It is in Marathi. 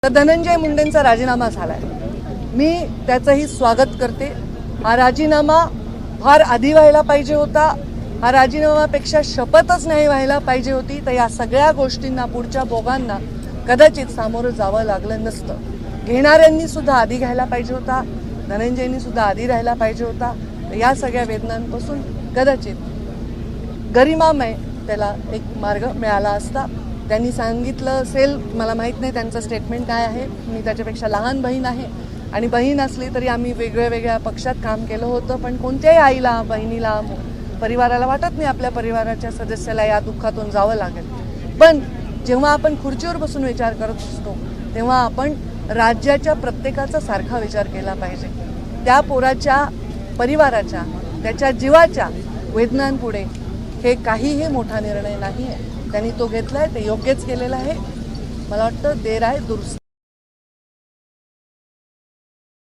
तर धनंजय मुंडेंचा राजीनामा झालाय। मी त्याचंही स्वागत करते। हा राजीनामा फार आधी व्हायला पाहिजे होता। हा राजीनामापेक्षा शपथच नाही व्हायला पाहिजे होती। तर या सगळ्या गोष्टींना पुढच्या बोगांना कदाचित सामोरं जावं लागलं नसतं। घेणाऱ्यांनी सुद्धा आधी घ्यायला पाहिजे होता, धनंजयनी सुद्धा आधी राहायला पाहिजे होता। या सगळ्या वेदनांपासून कदाचित गरिमामय त्याला एक मार्ग मिळाला असता। त्यांनी सांगितलं असेल, मला माहीत नाही त्यांचं स्टेटमेंट काय आहे। मी त्याच्यापेक्षा लहान बहीण आहे आणि बहीण असली तरी आम्ही वेगळ्या पक्षात काम केलं होतं, पण कोणत्याही आईला, बहिणीला, परिवाराला वाटत नाही आपल्या परिवाराच्या सदस्याला या दुःखातून जावं लागेल। पण जेव्हा आपण खुर्चीवर बसून विचार करत असतो तेव्हा आपण राज्याच्या प्रत्येकाचा सारखा विचार केला पाहिजे। त्या पोराच्या परिवाराच्या, त्याच्या जीवाच्या वेदनांपुढे हे काहीही मोठा निर्णय नाही आहे। त्यांनी तो घेतलाय, ते योग्यच केलेलं आहे। मला वाटतं देर आहे दुरुस्त।